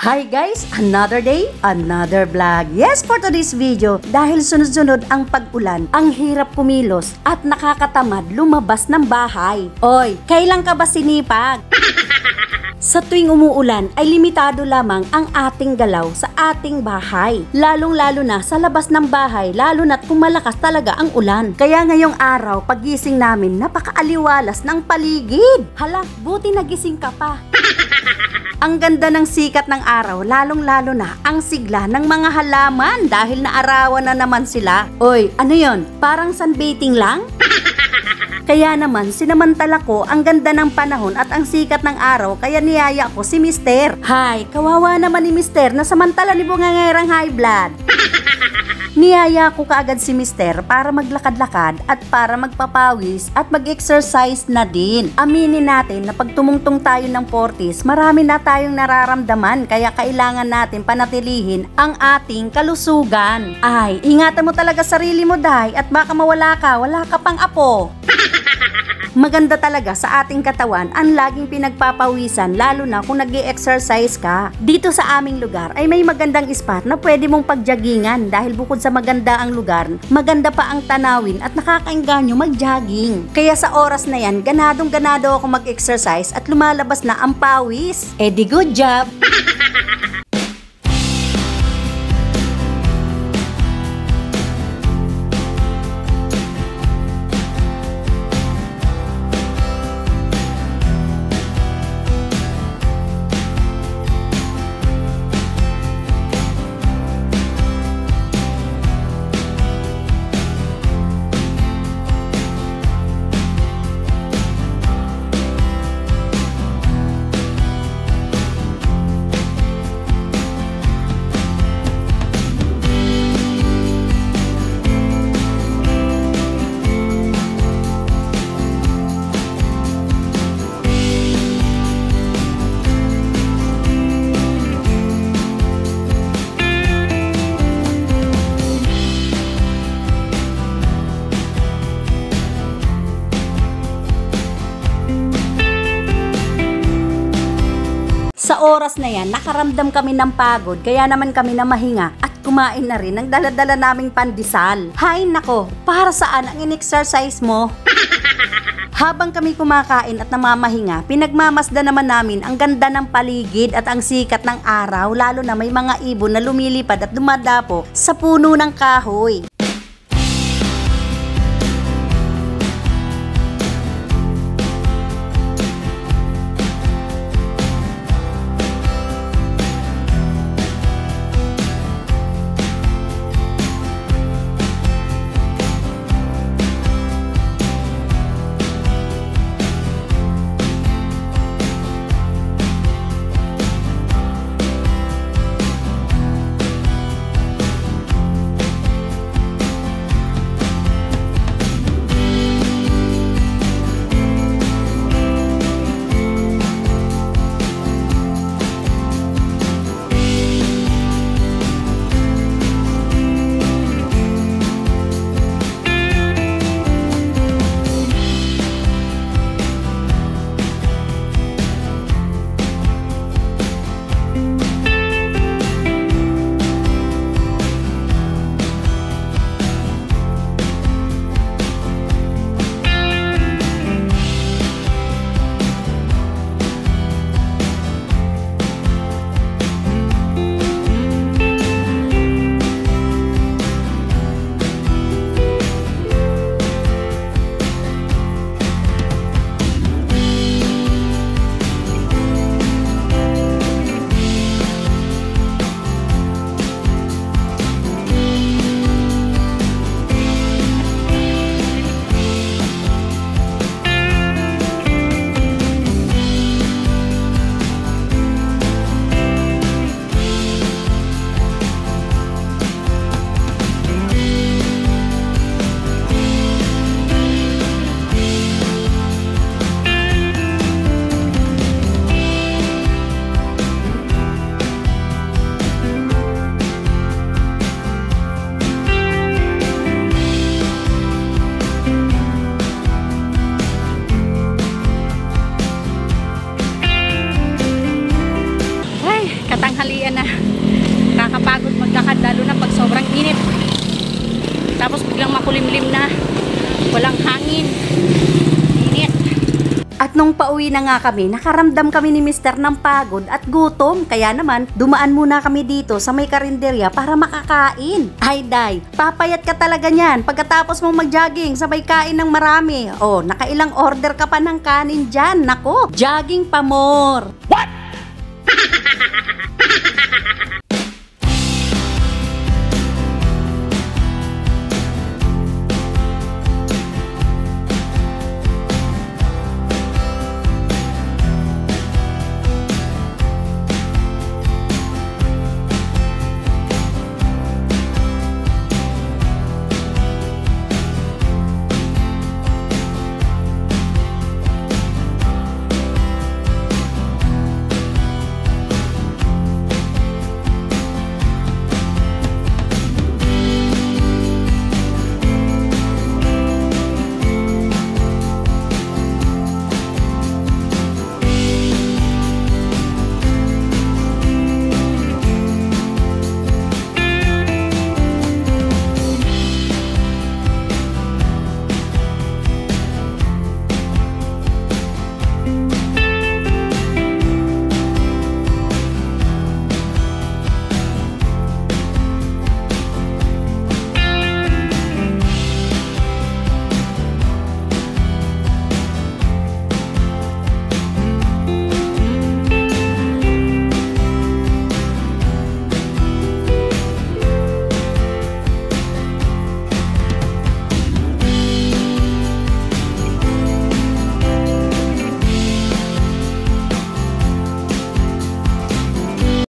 Hi guys! Another day, another vlog. Yes, for today's video, dahil sunod-sunod ang pag-ulan, ang hirap kumilos at nakakatamad lumabas ng bahay. Oy, kailan ka ba sinipag? Sa tuwing umuulan ay limitado lamang ang ating galaw sa ating bahay. Lalong-lalo na sa labas ng bahay, lalo na't kung malakas talaga ang ulan. Kaya ngayong araw, pagising namin, napakaaliwalas ng paligid. Hala, buti nagising ka pa. Ang ganda ng sikat ng araw, lalong-lalo na ang sigla ng mga halaman dahil naarawan na naman sila. Oy, ano yon? Parang sunbathing lang? Kaya naman, sinamantala ko ang ganda ng panahon at ang sikat ng araw, kaya niyaya ko si Mister. Hay, kawawa naman ni Mister na samantala ni bungangerang high blood. Niyaya ko kaagad si Mister para maglakad-lakad at para magpapawis at mag-exercise na din. Aminin natin na pag tumungtong tayo ng 40s, marami na tayong nararamdaman kaya kailangan natin panatilihin ang ating kalusugan. Ay, ingatan mo talaga sarili mo, Day, at baka mawala ka, wala ka pang apo. Maganda talaga sa ating katawan ang laging pinagpapawisan, lalo na kung nag-i-exercise ka. Dito sa aming lugar ay may magandang spot na pwede mong pagjogingan dahil bukod sa maganda ang lugar, maganda pa ang tanawin at nakakaengganyo mag-jogging. Kaya sa oras na yan, ganadong-ganado ako mag-exercise at lumalabas na ang pawis. Eh di good job! Sa oras na yan, nakaramdam kami ng pagod, kaya naman kami na mahinga at kumain na rin ng dala-dala naming pandesal. Hay nako, para saan ang in-exercise mo? Habang kami kumakain at namamahinga, pinagmamasda naman namin ang ganda ng paligid at ang sikat ng araw, lalo na may mga ibon na lumilipad at dumadapo sa puno ng kahoy. tanghalian na. Kakapagod maglakad lalo na pag sobrang init. Tapos biglang makulimlim na. Walang hangin. Init. At nung pauwi na nga kami, nakaramdam kami ni Mr. ng pagod at gutom. Kaya naman, dumaan muna kami dito sa may karinderya para makakain. Ay, Day, papayat ka talaga niyan. Pagkatapos mong mag-jogging, sabay kain ng marami. Oh, nakailang order ka pa ng kanin dyan. Nako, jogging pa more. What?